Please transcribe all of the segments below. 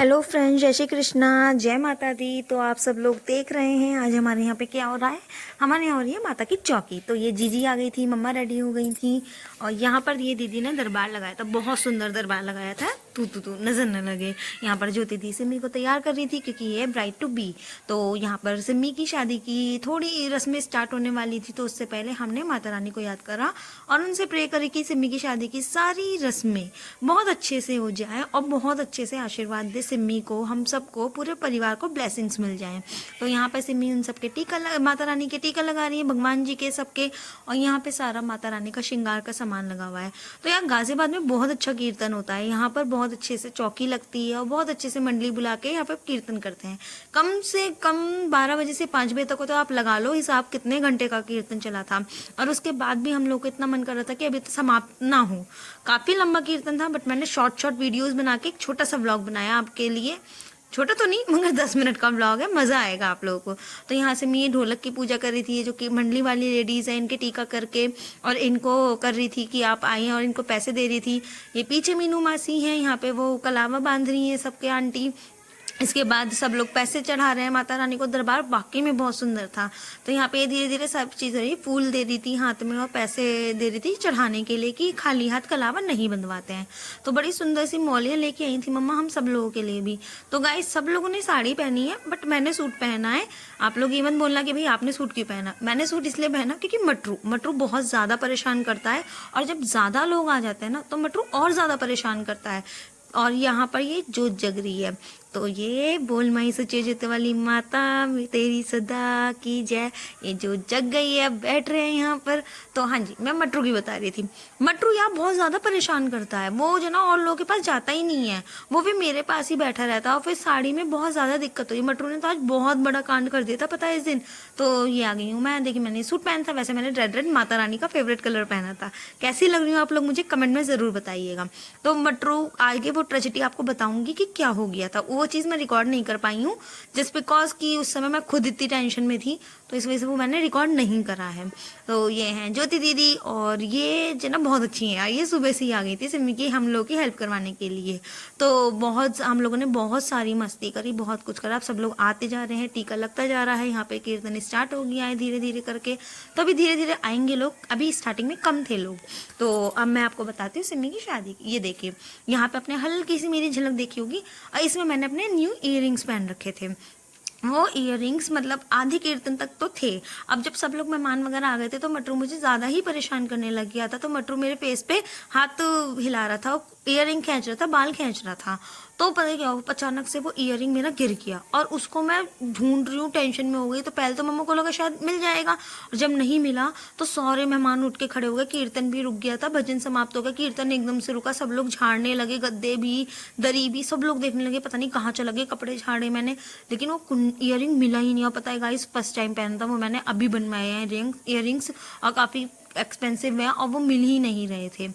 Hello friends, जय श्री कृष्णा, जय माता दी। तो आप सब लोग देख रहे हैं आज हमारे यहाँ पे क्या हो रहा है। हमारे यहाँ हो रही है माता की चौकी। तो ये जीजी आ गई थी, मम्मा रेडी हो गई थी और यहाँ पर ये दीदी ने दरबार लगाया था। बहुत सुंदर दरबार लगाया था, तू नजर न लगे। यहाँ पर ज्योति दी सिम्मी को तैयार कर रही थी क्योंकि ये ब्राइड टू बी। तो यहाँ पर सिम्मी की शादी की थोड़ी रस्में स्टार्ट होने वाली थी, तो उससे पहले हमने माता रानी को याद करा और उनसे प्रे करी कि सिम्मी की शादी की सारी रस्में बहुत अच्छे से हो जाए और बहुत अच्छे से आशीर्वाद दे सिम्मी को, हम सबको, पूरे परिवार को ब्लेसिंग्स मिल जाएं। तो यहाँ पे सिम्मी उन सबके माता रानी के टीका लगा रही है, भगवान जी के सबके। और यहाँ पे सारा माता रानी का श्रृंगार का सामान लगा हुआ है। तो यहाँ गाजियाबाद में बहुत अच्छा कीर्तन होता है। यहाँ पर बहुत अच्छे से चौकी लगती है और बहुत अच्छे से मंडली बुला के यहाँ पे कीर्तन करते हैं। कम से कम 12 बजे से 5 बजे तक हो, तो आप लगा लो हिसाब कितने घंटे का कीर्तन चला था। और उसके बाद भी हम लोग को इतना मन कर रहा था कि अभी तो समाप्त ना हो। काफी लंबा कीर्तन था, बट मैंने शॉर्ट वीडियोस बना के एक छोटा सा व्लॉग बनाया आपके लिए। छोटा तो नहीं मगर 10 मिनट का व्लॉग है, मजा आएगा आप लोगों को। तो यहाँ से मैं ये ढोलक की पूजा कर रही थी, ये जो कि मंडली वाली लेडीज है, इनके टीका करके और इनको कर रही थी कि आप आए, और इनको पैसे दे रही थी। ये पीछे मीनू मासी हैं, यहाँ पे वो कलावा बांध रही है सबके आंटी। इसके बाद सब लोग पैसे चढ़ा रहे हैं माता रानी को। दरबार वाकई में बहुत सुंदर था। तो यहाँ पे धीरे धीरे सब चीज़ रही, फूल दे रही थी हाथ में और पैसे दे रही थी चढ़ाने के लिए कि खाली हाथ कलावा नहीं बंधवाते हैं। तो बड़ी सुंदर सी मौलियाँ लेके आई थी मम्मा हम सब लोगों के लिए भी। तो गाइस सब लोगों ने साड़ी पहनी है, बट मैंने सूट पहना है। आप लोग ये मत बोलना कि भाई आपने सूट क्यों पहना। मैंने सूट इसलिए पहना क्योंकि मटरू बहुत ज़्यादा परेशान करता है, और जब ज़्यादा लोग आ जाते हैं ना तो मटरू और ज़्यादा परेशान करता है। और यहाँ पर ये जोत जग रही है, तो ये बोल माई सचे जोत वाली माता तेरी सदा की जय। ये जो जग गई है, बैठ रहे हैं यहाँ पर। तो हाँ जी, मैं मटरू की बता रही थी। मटरू यहाँ बहुत ज़्यादा परेशान करता है, वो जो ना और लोगों के पास जाता ही नहीं है, वो भी मेरे पास ही बैठा रहता है। और फिर साड़ी में बहुत ज़्यादा दिक्कत हुई। मटरू ने तो आज बहुत बड़ा कांड कर दिया था पता है इस दिन। तो ये आ गई हूँ मैं। देखिए मैंने सूट पहना था, वैसे मैंने रेड माता रानी का फेवरेट कलर पहना था। कैसी लग रही हूँ आप लोग मुझे कमेंट में ज़रूर बताइएगा। तो मटरू आगे वो ट्रेजेडी आपको बताऊंगी कि क्या हो गया था, वो चीज़ मैं रिकॉर्ड नहीं कर पाई हूँ जस्ट बिकॉज कि उस समय मैं खुद इतनी टेंशन में थी, तो इस वजह से वो मैंने रिकॉर्ड नहीं करा है। तो ये हैं ज्योति दीदी, और ये जो ना बहुत अच्छी हैं, ये सुबह से ही आ गई थी सिमी की हम लोग की हेल्प करवाने के लिए। तो बहुत हम लोगों ने बहुत सारी मस्ती करी, बहुत कुछ करा। अब सब लोग आते जा रहे हैं, टीका लगता जा रहा है, यहाँ पे कीर्तन स्टार्ट हो गया है धीरे धीरे करके। तो अभी धीरे धीरे आएंगे लोग, अभी स्टार्टिंग में कम थे लोग। तो अब मैं आपको बताती हूँ सिमी की शादी की। ये देखिए यहाँ पे अपने हल्की सी मेरी झलक देखी होगी, और इसमें मैंने अपने न्यू इयररिंग्स पहन रखे थे। वो इयररिंग्स मतलब आधे कीर्तन तक तो थे। अब जब सब लोग मेहमान वगैरह आ गए थे तो मटरू मुझे ज़्यादा ही परेशान करने लग गया था। तो मटरू मेरे फेस पे हाथ हिला रहा था, इयररिंग खींच रहा था, बाल खींच रहा था। तो पता क्या हुआ, अचानक से वो इयररिंग मेरा गिर गया और उसको मैं ढूंढ रही हूँ, टेंशन में हो गई। तो पहले तो मम्मा को लगा शायद मिल जाएगा, और जब नहीं मिला तो सारे मेहमान उठ के खड़े हो गए। कीर्तन भी रुक गया था, भजन समाप्त हो गया, कीर्तन एकदम से रुका। सब लोग झाड़ने लगे, गद्दे भी दरी भी सब लोग देखने लगे, पता नहीं कहाँ चला गया। कपड़े झाड़े मैंने, लेकिन वो इयररिंग मिला ही नहीं। और पता है गाइस फर्स्ट टाइम पहना था वो मैंने, अभी बनवाए हैं इयररिंग्स, और काफ़ी एक्सपेंसिव है और वो मिल ही नहीं रहे थे।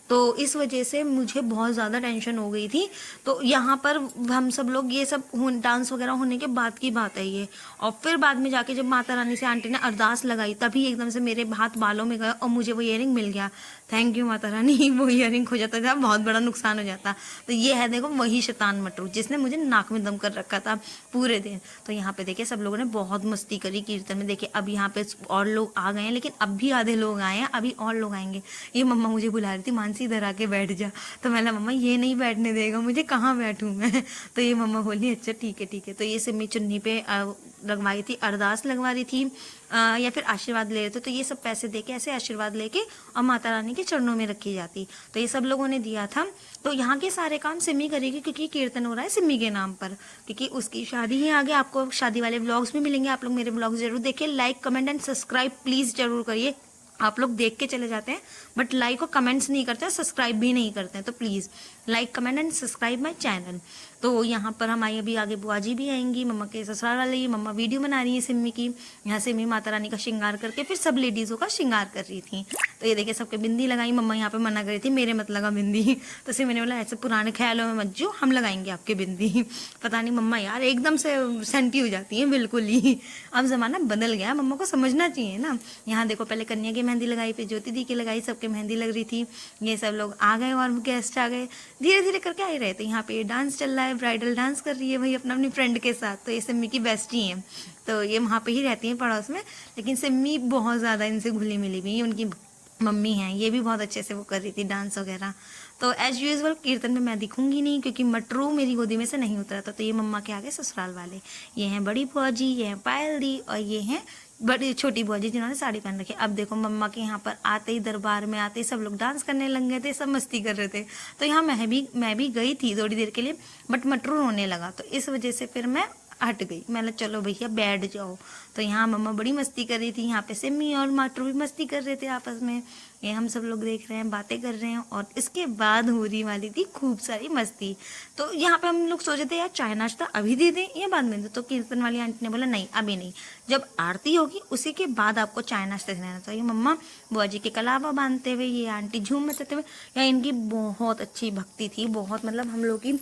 तो इस वजह से मुझे बहुत ज़्यादा टेंशन हो गई थी। तो यहाँ पर हम सब लोग ये सब डांस वगैरह होने के बाद की बात है ये। और फिर बाद में जाके जब माता रानी से आंटी ने अरदास लगाई, तभी एकदम से मेरे हाथ बालों में गए और मुझे वो इयररिंग मिल गया। थैंक यू माता रानी, वो इयररिंग खो जाता था बहुत बड़ा नुकसान हो जाता। तो ये है देखो वही शैतान मटरू जिसने मुझे नाक में दम कर रखा था पूरे दिन। तो यहाँ पे देखिए सब लोगों ने बहुत मस्ती करी कीर्तन में। देखिए अब यहाँ पे और लोग आ गए हैं, लेकिन अब भी आधे लोग आए हैं, अभी और लोग आएंगे। ये मम्मा मुझे बुला रही थी, मानसी इधर आके बैठ जा। तो मैंने मम्मा ये नहीं बैठने देगा मुझे, कहाँ बैठूँ मैं। तो ये मम्मा बोली अच्छा ठीक है ठीक है। तो ये सिमी चुन्नी पे लगवाई थी, अरदास लगवा रही थी या फिर आशीर्वाद ले रहे थे। तो ये सब पैसे दे के ऐसे आशीर्वाद लेके और माता रानी के चरणों में रखी जाती। तो ये सब लोगों ने दिया था। तो यहाँ के सारे काम सिमी करेगी क्योंकि कीर्तन हो रहा है सिमी के नाम पर, क्योंकि उसकी शादी ही आगे। आपको शादी वाले व्लॉग्स भी मिलेंगे, आप लोग मेरे व्लॉग्स जरूर देखिए। Like comment and subscribe please जरूर करिए। आप लोग देख के चले जाते हैं बट लाइक और कमेंट्स नहीं करते, सब्सक्राइब भी नहीं करते हैं। तो please like comment and subscribe my channel. तो यहाँ पर हमारी अभी आगे बुआ जी भी आएंगी, मम्मा के ससुराल वाले। मम्मा वीडियो बना रही है सिम्मी की, यहाँ सिम्मी माता रानी का श्रृंगार करके फिर सब लेडीज़ों का श्रृंगार कर रही थी। तो ये देखिए सबके बिंदी लगाई। मम्मा यहाँ पे मना करी थी मेरे मत लगा बिंदी, तो सिम्मी ने बोला ऐसे पुराने ख्यालों में मत जो, हम लगाएंगे आपके बिंदी। पता नहीं मम्मा यार एकदम से सेंटी हो जाती है बिल्कुल ही। अब ज़माना बदल गया, मम्मा को समझना चाहिए ना। यहाँ देखो पहले कन्या के की मेहंदी लगाई, फिर ज्योति दी की लगाई, सबके मेहंदी लग रही थी। ये सब लोग आ गए और गेस्ट आ गए, धीरे धीरे करके आ ही रहे थे। यहाँ पे डांस चल रहा है, ब्राइडल डांस कर रही है भाई अपनी फ्रेंड के साथ। तो ये सिम्मी की बेस्टी हैं, तो ये वहाँ पे ही रहती हैं पड़ोस में, लेकिन सिम्मी बहुत ज़्यादा इनसे घुली मिली हुई। उनकी मम्मी हैं, ये भी बहुत अच्छे से वो कर रही थी डांस वगैरह। तो एज यूजुअल कीर्तन में मैं दिखूंगी नहीं, क्योंकि मटरू मेरी गोदी में से नहीं उतरा था। तो ये मम्मा के आगे ससुराल वाले, ये हैं बड़ी बुआ जी, ये हैं पायल दी, और ये हैं बड़ी छोटी बुआ जी जिन्होंने साड़ी पहन रखी। अब देखो मम्मा के यहाँ पर आते ही, दरबार में आते ही सब लोग डांस करने लग गए थे, सब मस्ती कर रहे थे। तो यहाँ मैं भी गई थी थोड़ी देर के लिए, बट मटरू रोने लगा, तो इस वजह से फिर मैं हट गई। मैंने चलो भैया बैठ जाओ। तो यहाँ मम्मा बड़ी मस्ती कर रही थी, यहाँ पे सिम्मी और मटरू भी मस्ती कर रहे थे आपस में। ये हम सब लोग देख रहे हैं, बातें कर रहे हैं, और इसके बाद हो रही वाली थी खूब सारी मस्ती। तो यहाँ पे हम लोग सोचे थे यार चाय नाश्ता अभी दे दें या बाद में दे। तो कीर्तन वाली आंटी ने बोला नहीं अभी नहीं, जब आरती होगी उसी के बाद आपको चाय नाश्ता देना। तो ये मम्मा बुआ जी के कलावा बांधते हुए, ये आंटी झूम मचाते हुए, या इनकी बहुत अच्छी भक्ति थी, बहुत मतलब हम लोग की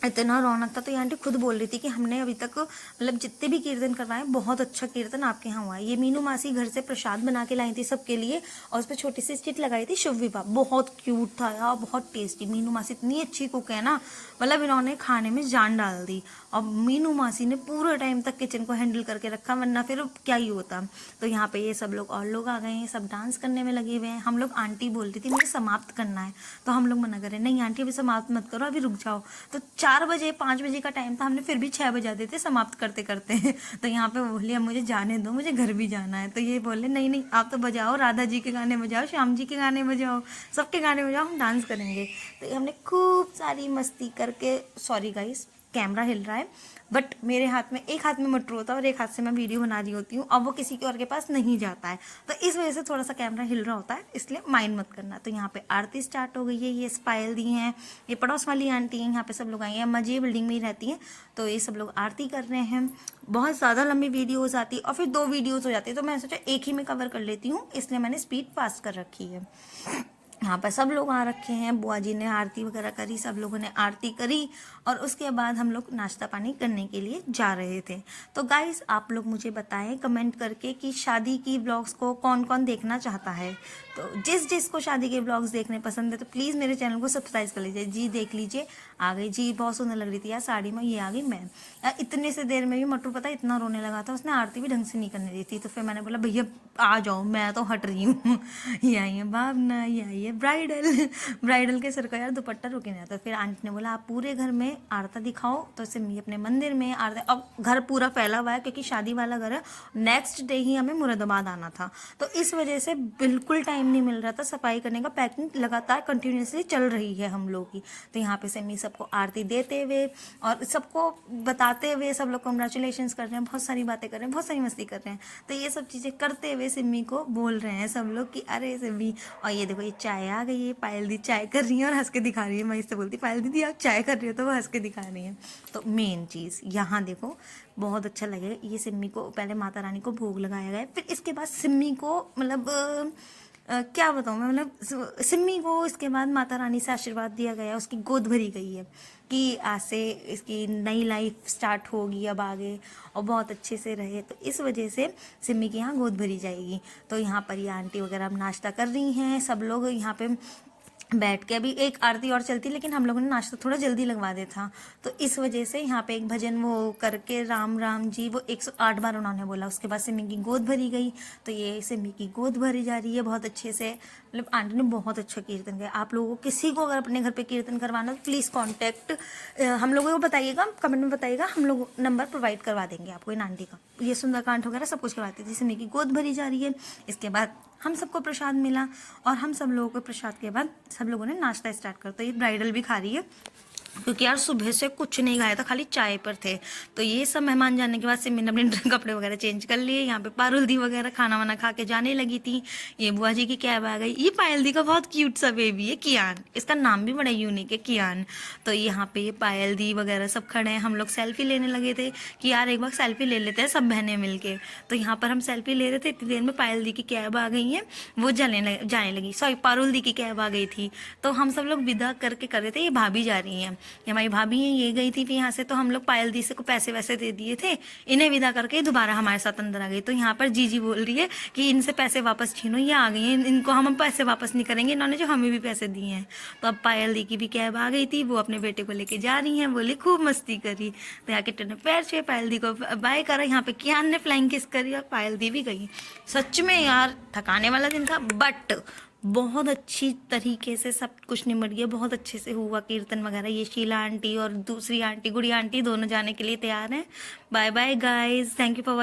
इतना रौनक था। तो ये आंटी खुद बोल रही थी कि हमने अभी तक मतलब जितने भी कीर्तन करवाए, बहुत अच्छा कीर्तन आपके यहाँ हुआ है। ये मीनू मासी घर से प्रसाद बना के लाई थी सबके लिए, और उस पर छोटी सी स्टिक लगाई थी शुभ विवाह, बहुत क्यूट था यार, बहुत टेस्टी। मीनू मासी इतनी अच्छी कुक है ना, मतलब इन्होंने खाने में जान डाल दी। और मीनू मासी ने पूरे टाइम तक किचन को हैंडल करके रखा, वरना फिर क्या ही होता। तो यहाँ पे ये सब लोग और लोग आ गए हैं, सब डांस करने में लगे हुए हैं। हम लोग, आंटी बोल रही थी मुझे समाप्त करना है, तो हम लोग मना करें, नहीं आंटी अभी समाप्त मत करो, अभी रुक जाओ। तो 4 बजे 5 बजे का टाइम था, हमने फिर भी 6 बजा देते समाप्त करते करते। तो यहाँ पे बोली अब मुझे जाने दो, मुझे घर भी जाना है। तो ये बोले नहीं नहीं आप तो बजाओ, राधा जी के गाने बजाओ, श्याम जी के गाने बजाओ, सबके गाने बजाओ, हम डांस करेंगे। तो हमने खूब सारी मस्ती करके, सॉरी गाइस कैमरा हिल रहा है, बट मेरे हाथ में, एक हाथ में मटरू होता है और एक हाथ से मैं वीडियो बना रही होती हूँ, अब वो किसी के और के पास नहीं जाता है, तो इस वजह से थोड़ा सा कैमरा हिल रहा होता है, इसलिए माइंड मत करना। तो यहाँ पे आरती स्टार्ट हो गई है। ये स्पाइल दी हैं, ये पड़ोस वाली आंटी हैं, यहाँ पे सब लोग आए हैं, अम्मा जी बिल्डिंग में ही रहती हैं। तो ये सब लोग आरती कर रहे हैं। बहुत ज़्यादा लंबी वीडियो हो जाती है और फिर 2 वीडियोज़ हो जाती है, तो मैंने सोचा एक ही में कवर कर लेती हूँ, इसलिए मैंने स्पीड फास्ट कर रखी है। यहाँ पर सब लोग आ रखे हैं, बुआ जी ने आरती वगैरह करी, सब लोगों ने आरती करी, और उसके बाद हम लोग नाश्ता पानी करने के लिए जा रहे थे। तो गाइस आप लोग मुझे बताएं कमेंट करके कि शादी की व्लॉग्स को कौन कौन देखना चाहता है। तो जिस जिसको शादी के व्लॉग्स देखने पसंद है तो प्लीज़ मेरे चैनल को सब्सक्राइब कर लीजिए। जी देख लीजिए आ गई जी, बहुत सुंदर लग रही थी यार साड़ी में, ये आ गई मैं। इतने से देर में भी मटरू पता इतना रोने लगा था, उसने आरती भी ढंग से नहीं करने दी थी। तो फिर मैंने बोला भैया आ जाओ, मैं तो हट रही हूँ। ये आई है भावना, ये आई है ब्राइडल। ब्राइडल के सर का यार दुपट्टा रुके नहीं आता। फिर आंटी ने बोला आप पूरे घर में आरती दिखाओ, तो सिम्मी अपने मंदिर में आरती। अब घर पूरा फैला हुआ है क्योंकि शादी वाला घर है, नेक्स्ट डे ही हमें मुरादाबाद आना था, तो इस वजह से बिल्कुल टाइम नहीं मिल रहा था सफाई करने का। पैकिंग लगातार कंटिन्यूसली चल रही है हम लोग की। तो यहाँ पे सिम्मी सबको आरती देते हुए और सबको बताते हुए, सब लोग कॉन्ग्रेचुलेशंस कर रहे हैं, बहुत सारी बातें कर रहे हैं, बहुत सारी मस्ती कर रहे हैं। तो ये सब चीज़ें करते हुए सिम्मी को बोल रहे हैं सब लोग कि अरे सिम्मी, और ये देखो ये चाय आ गई है, पायल दी चाय कर रही है और हंस के दिखा रही है। मैं इससे बोलती पायल दीदी आप चाय कर रही हो, तो वो हंस के दिखा रही है। तो मेन चीज़ यहाँ देखो बहुत अच्छा लगेगा। ये सिम्मी को पहले माता रानी को भोग लगाया गया, फिर इसके बाद सिम्मी को मतलब क्या बताऊँ मैं, मतलब सिम्मी को इसके बाद माता रानी से आशीर्वाद दिया गया, उसकी गोद भरी गई है कि आज से इसकी नई लाइफ स्टार्ट होगी अब आगे, और बहुत अच्छे से रहे। तो इस वजह से सिम्मी की यहाँ गोद भरी जाएगी। तो यहाँ पर ये आंटी वगैरह अब नाश्ता कर रही हैं, सब लोग यहाँ पे बैठ के। अभी एक आरती और चलती, लेकिन हम लोगों ने नाश्ता थोड़ा जल्दी लगवा दिया था, तो इस वजह से यहाँ पे एक भजन वो करके राम राम जी वो 108 बार उन्होंने बोला। उसके बाद सिम्मी की गोद भरी गई, तो ये सिम्मी की गोद भरी जा रही है बहुत अच्छे से। मतलब आंटी ने बहुत अच्छा कीर्तन किया। आप लोगों को किसी को अगर अपने घर पे कीर्तन करवाना तो प्लीज़ कॉन्टैक्ट हम लोगों को बताइएगा, कमेंट में बताइएगा, हम लोग नंबर प्रोवाइड करवा देंगे आपको इन आंटी का। ये सुंदरकांड वगैरह सब कुछ करवाती थी। सिम्मी की गोद भरी जा रही है, इसके बाद हम सबको प्रसाद मिला, और हम सब लोगों को प्रसाद के बाद सब लोगों ने नाश्ता स्टार्ट कर। तो ये ब्राइडल भी खा रही है क्योंकि यार सुबह से कुछ नहीं खाया था, खाली चाय पर थे। तो ये सब मेहमान जाने के बाद सिम्मी ने अपने कपड़े वगैरह चेंज कर लिए। यहाँ पे पारुल दी वगैरह खाना वाना खा के जाने लगी थी। ये बुआ जी की कैब आ गई। ये पायल दी का बहुत क्यूट सा बेबी है कियान, इसका नाम भी बड़ा यूनिक है कियान। तो यहाँ पे ये पायल दी वगैरह सब खड़े हैं। हम लोग सेल्फी लेने लगे थे कि यार एक बार सेल्फी ले लेते हैं सब बहनें मिल के। तो यहाँ पर हम सेल्फी ले रहे थे, इतनी देर में पायल दी की कैब आ गई है, वो जाने लगी। सॉरी पारुल दी की कैब आ गई थी। तो हम सब लोग विदा करके कर रहे थे, ये भाभी जा रही हैं। ये हमारी भाभी है, ये गई थी फिर यहाँ से, तो हम लोग पायल दी से को पैसे वैसे दे दिए थे, इन्हें विदा करके दोबारा हमारे साथ अंदर आ गई। तो यहाँ पर जीजी बोल रही है कि इनसे पैसे वापस छीनो, ये आ गई हैं, इनको हम पैसे वापस नहीं करेंगे, इन्होंने जो हमें भी पैसे दिए हैं। तो अब पायल दी की भी कैब आ गई थी, वो अपने बेटे को लेके जा रही हैं, बोली खूब मस्ती करी। तो यहाँ किट्टू ने पैर छुए, पायल दी को बाय करा, यहाँ पे कियान ने फ्लाइंग किस करी और पायल दी भी गई। सच में यार थकाने वाला दिन था, बट बहुत अच्छी तरीके से सब कुछ निमट गया, बहुत अच्छे से हुआ कीर्तन वगैरह। ये शीला आंटी और दूसरी आंटी गुड़िया आंटी दोनों जाने के लिए तैयार हैं। Bye bye guys, thank you for